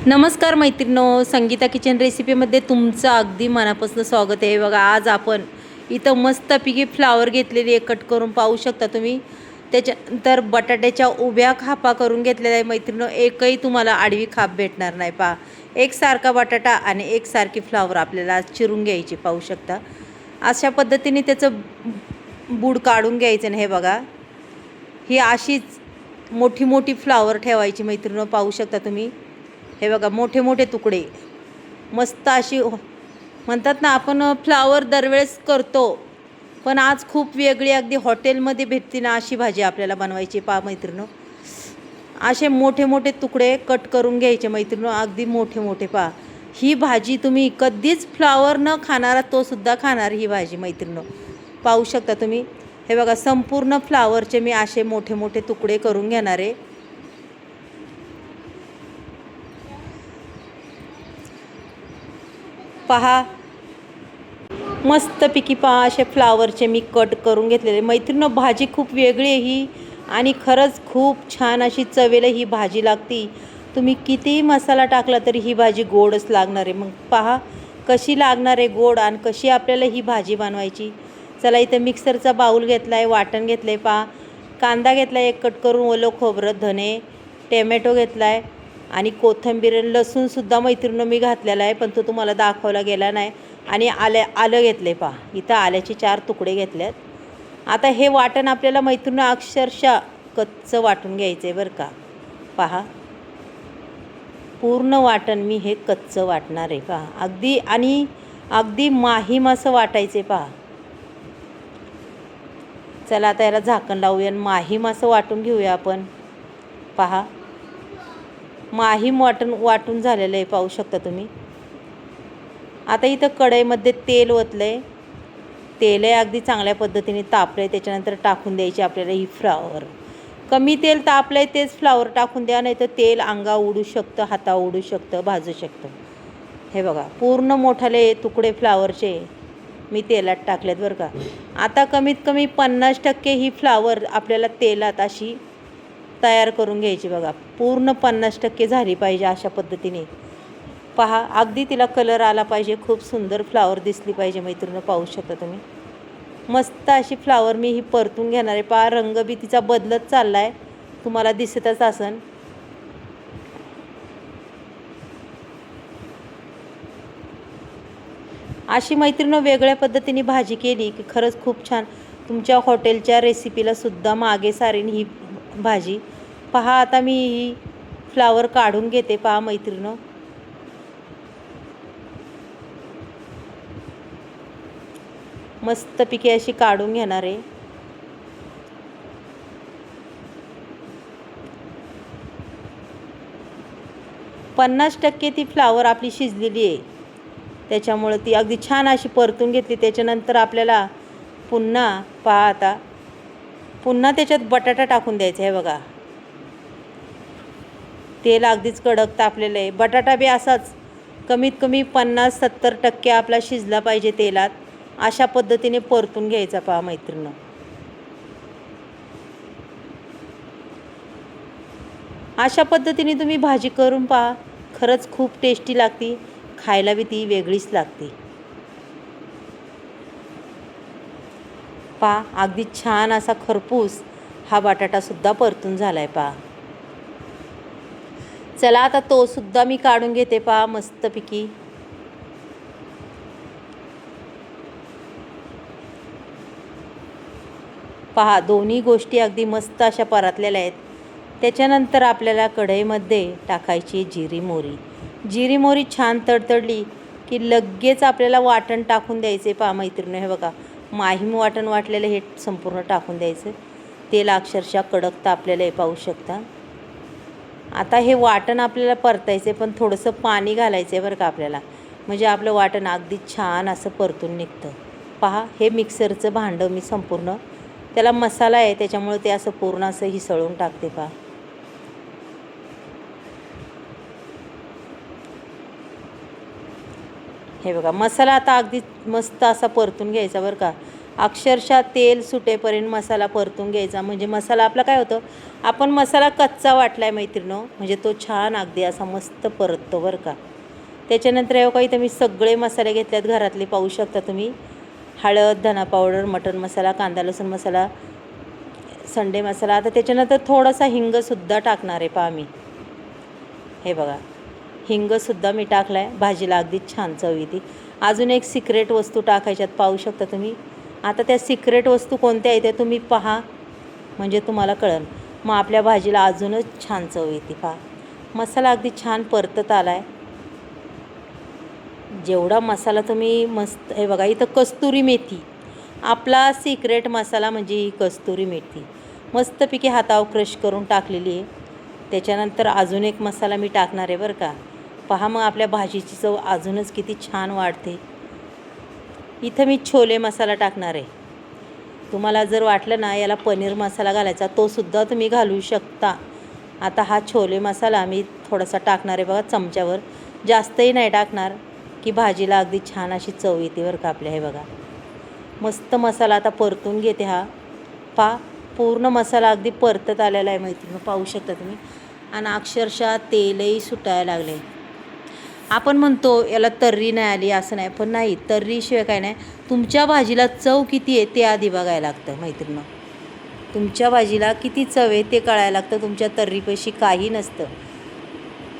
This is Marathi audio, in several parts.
नमस्कार मैत्रिणो, संगीता किचन रेसिपीमध्ये तुमचं अगदी मनापासून स्वागत आहे. बघा, आज आपण इथं मस्तपैकी फ्लावर घेतलेली आहे, कट करून पाहू शकता तुम्ही. त्याच्यानंतर बटाट्याच्या उभ्या खापा करून घेतलेल्या आहे मैत्रिणो. एकही तुम्हाला आडवी खाप भेटणार नाही. पहा, एकसारखा बटाटा आणि एकसारखी फ्लावर आपल्याला चिरून घ्यायची, पाहू शकता. अशा पद्धतीने त्याचं बूड काढून घ्यायचं. हे बघा, ही अशीच मोठी मोठी फ्लावर ठेवायची मैत्रिणो, पाहू शकता तुम्ही. हे बघा, मोठे मोठे तुकडे मस्त अशी म्हणतात ना, आपण फ्लावर दरवेळेस करतो, पण आज खूप वेगळी अगदी हॉटेलमध्ये भेटते ना अशी भाजी आपल्याला बनवायची. पहा मैत्रिणो, असे मोठे मोठे तुकडे कट करून घ्यायचे मैत्रिणो, अगदी मोठे मोठे. पहा, ही भाजी तुम्ही कधीच फ्लावर न खाणारा तो सुद्धा खाणार ही भाजी मैत्रिणो, पाहू शकता तुम्ही. हे बघा, संपूर्ण फ्लावरचे मी असे मोठे मोठे तुकडे करून घेणार आहे. पहा, मस्तपैकी पहा, असे फ्लावरचे मी कट करून घेतलेले मैत्रिणो. भाजी खूप वेगळी आहे ही, आणि खरंच खूप छान अशी चवेला ही भाजी लागती. तुम्ही कितीही मसाला टाकला तरी ही भाजी गोडच लागणार आहे. मग पहा कशी लागणार आहे गोड, आणि कशी आपल्याला ही भाजी बनवायची. चला, इथं मिक्सरचा बाऊल घेतला आहे, वाटण घेतलं आहे. पहा, कांदा घेतला आहे एक कट करून, ओलं खोबरं, धने, टॅमॅटो घेतला आहे, आणि कोथिंबीर, लसूणसुद्धा मैत्रिणीनं मी घातलेला आहे, पण तो तुम्हाला दाखवला गेला नाही. आणि आलं घेतलं आहे. पहा, इथं आल्याचे 4 तुकडे घेतलेत. आता हे वाटण आपल्याला मैत्रिणीनं अक्षरशः कच्चं वाटून घ्यायचं आहे बरं का. पहा, पूर्ण वाटण मी हे कच्चं वाटणार आहे. पहा, अगदी आणि अगदी माहीम असं वाटायचं आहे. पहा, चला आता याला झाकण लावूया आणि माहीम असं वाटून घेऊया आपण. पहा, माहीम वाटून झालेलं आहे, पाहू शकता तुम्ही. आता इथं कढईमध्ये तेल ओतलं आहे. तेल आहे अगदी चांगल्या पद्धतीने तापलं आहे. त्याच्यानंतर टाकून द्यायची आपल्याला ही फ्लावर. कमी तेल तापलं आहे तेच फ्लावर टाकून द्या, नाही तर तेल अंगा उडू शकतं, हाता उडू शकतं, भाजू शकतं. हे बघा, पूर्ण मोठाले तुकडे फ्लावरचे मी तेलात टाकलेत बरं का. आता कमीत कमी 50% ही फ्लावर आपल्याला तेलात अशी तयार करून घ्यायची. बघा, पूर्ण 50% झाली पाहिजे अशा पद्धतीने. पहा, अगदी तिला कलर आला पाहिजे, खूप सुंदर फ्लावर दिसली पाहिजे मैत्रिणी, पाहू शकता तुम्ही. मस्त अशी फ्लावर मी ही परतून घेणार आहे. पहा, रंग बी तिचा बदलत चालला आहे, तुम्हाला दिसतच असन. अशी मैत्रिणी वेगळ्या पद्धतीने भाजी केली की खरंच खूप छान. तुमच्या हॉटेलच्या रेसिपीला सुद्धा मागे सारेन ही भाजी. पहा, आता मी ही फ्लावर काढून घेते. पहा मैत्रिणो, मस्तपैकी अशी काढून घेणार आहे. पन्नास टक्के ती फ्लावर आपली शिजलेली आहे, त्याच्यामुळे ती अगदी छान अशी परतून घेतली. त्याच्यानंतर आपल्याला पुन्हा पहा, आता पुन्हा त्याच्यात बटाटा टाकून द्यायचा. आहे बघा, तेल अगदीच कडक तापलेलं आहे. बटाटा बी असाच कमीत कमी 50-70% आपला शिजला पाहिजे तेलात, अशा पद्धतीने परतून घ्यायचा. पहा मैत्रिणी, अशा पद्धतीने तुम्ही भाजी करून पहा, खरंच खूप टेस्टी लागते. खायला बी ती वेगळीच लागते. पहा, अगदी छान असा खरपूस हा बटाटासुद्धा परतून झाला आहे. पहा, चला आता तो सुद्धा मी काढून घेते. पहा, मस्तपैकी. पहा, दोन्ही गोष्टी अगदी मस्त अशा परतलेल्या आहेत. त्याच्यानंतर आपल्याला कढईमध्ये टाकायची जिरी मोहरी. जिरी मोहरी छान तडतडली की लगेच आपल्याला वाटण टाकून द्यायचे. पहा मैत्रिणी, हे बघा, माहीम वाटण वाटलेलं हे संपूर्ण टाकून द्यायचं. तेल अक्षरशः कडक तापलेलं आहे, पाहू शकता. आता हे वाटण आपल्याला परतायचं, पण थोडंसं पाणी घालायचं आहे बरं का आपल्याला, म्हणजे आपलं वाटण अगदी छान असं परतून निघतं. पहा, हे मिक्सरचं भांडं मी संपूर्ण, त्याला मसाला आहे त्याच्यामुळे ते असं पूर्ण असं हिसळून टाकते. पहा, हे बघा, मसाला आता अगदी मस्त असा परतून घ्यायचा बरं का. अक्षरशः तेल सुटेपर्यंत मसाला परतून घ्यायचा. म्हणजे मसाला आपला काय होतं, आपण मसाला कच्चा वाटला आहे मैत्रिणीनो, म्हणजे तो छान अगदी असा मस्त परततो बरं का. त्याच्यानंतर हे काही तुम्ही सगळे मसाले घेतल्यात घरातले, पाहू शकता तुम्ही. हळद, धना पावडर, मटण मसाला, कांदा लसूण मसाला, संडे मसाला. आता त्याच्यानंतर थोडासा हिंगसुद्धा टाकणार आहे पहा मी. हे बघा, हिंगसुद्धा मी टाकला आहे, भाजीला अगदी छान चव येते. अजून एक सिक्रेट वस्तू टाकायच्यात, पाहू शकता तुम्ही. आता त्या सिक्रेट वस्तू कोणत्या आहेत त्या तुम्ही पहा, म्हणजे तुम्हाला कळेल. मग आपल्या भाजीला अजूनच छान चव येते. पहा, मसाला अगदी छान परतत आला आहे. जेवढा मसाला तुम्ही मस्त, हे बघा इथं कस्तुरी मेथी, आपला सिक्रेट मसाला म्हणजे ही कस्तुरी मेथी मस्तपैकी हातावर क्रश करून टाकलेली आहे. त्याच्यानंतर अजून एक मसाला मी टाकणार आहे बरं का. पहा, मग आपल्या भाजीची चव अजूनच किती छान वाढते. इथं मी छोले मसाला टाकणार आहे. तुम्हाला जर वाटलं ना याला पनीर मसाला घालायचा, तो सुद्धा तुम्ही घालू शकता. आता हा छोले मसाला मी थोडासा टाकणार आहे बघा, चमच्यावर, जास्तही नाही टाकणार, की भाजीला अगदी छान अशी चव येते बरं का आपल्या. हे बघा, मस्त मसाला आता परतून घेते. हा पहा, पूर्ण मसाला अगदी परतत आलेला आहे मैत्रिणी, पाहू शकता तुम्ही. आणि अक्षरशः तेलही सुटायला लागले. आपण म्हणतो याला तर्री नाही आली, असं नाही, पण नाही, तर्रीशिवाय काय नाही. तुमच्या भाजीला चव किती आहे ते आधी बघायला लागतं मैत्रिणी. तुमच्या भाजीला किती चव आहे ते कळायला लागतं, तुमच्या तर्रीपाशी काही नसतं.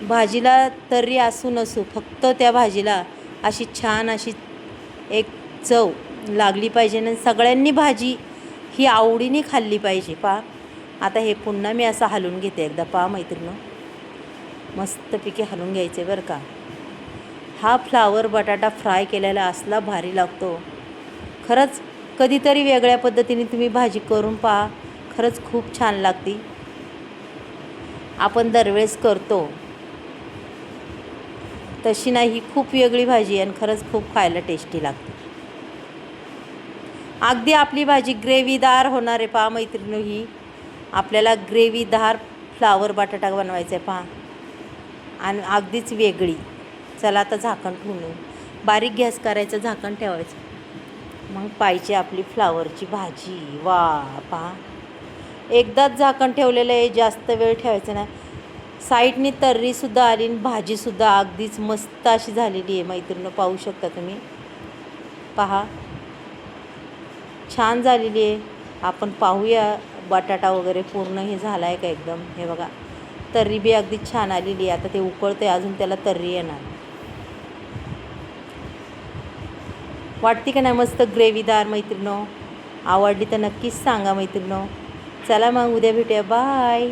भाजीला तर्री असू नसू, फक्त त्या भाजीला अशी छान अशी एक चव लागली पाहिजे आणि सगळ्यांनी भाजी ही आवडीने खाल्ली पाहिजे. पहा, आता हे पुन्हा मी असं हलवून घेते एकदा. पहा मैत्रिणी, मस्तपैकी हलवून घ्यायचे बरं का. हा फ्लावर बटाटा फ्राय केलेला असला भारी लागतो खरंच. कधीतरी वेगळ्या पद्धतीने तुम्ही भाजी करून पहा, खरंच खूप छान लागते. आपण दरवेळेस करतो तशी नाही, ही खूप वेगळी भाजी आहे आणि खरंच खूप खायला टेस्टी लागते. अगदी आपली भाजी ग्रेव्हीदार होणार आहे. पहा मैत्रिणी, ही आपल्याला ग्रेव्हीदार फ्लावर बटाटा बनवायचा आहे पहा, आणि अगदीच वेगळी. चला आता झाकण ठेवून बारीक गॅस करायचं, झाकण ठेवायचं, मग पाहिजे आपली फ्लावरची भाजी. वा, पहा, एकदाच झाकण ठेवलेलं आहे, जास्त वेळ ठेवायचं नाही. साईडनी तर्रीसुद्धा आली आणि भाजीसुद्धा अगदीच मस्त अशी झालेली आहे मैत्रिणी, पाहू शकता तुम्ही. पहा, छान झालेली आहे. आपण पाहूया बटाटा वगैरे पूर्ण हे झाला आहे का एकदम. हे बघा, तर्री बी अगदी छान आलेली आहे. आता ते उकळते, अजून त्याला तर्री येणार. वाटते का नाही मस्त ग्रेव्हीदार मैत्रिणो. आवडली तर नक्कीच सांगा मैत्रिणो. चला मग उद्या भेटूया, बाय.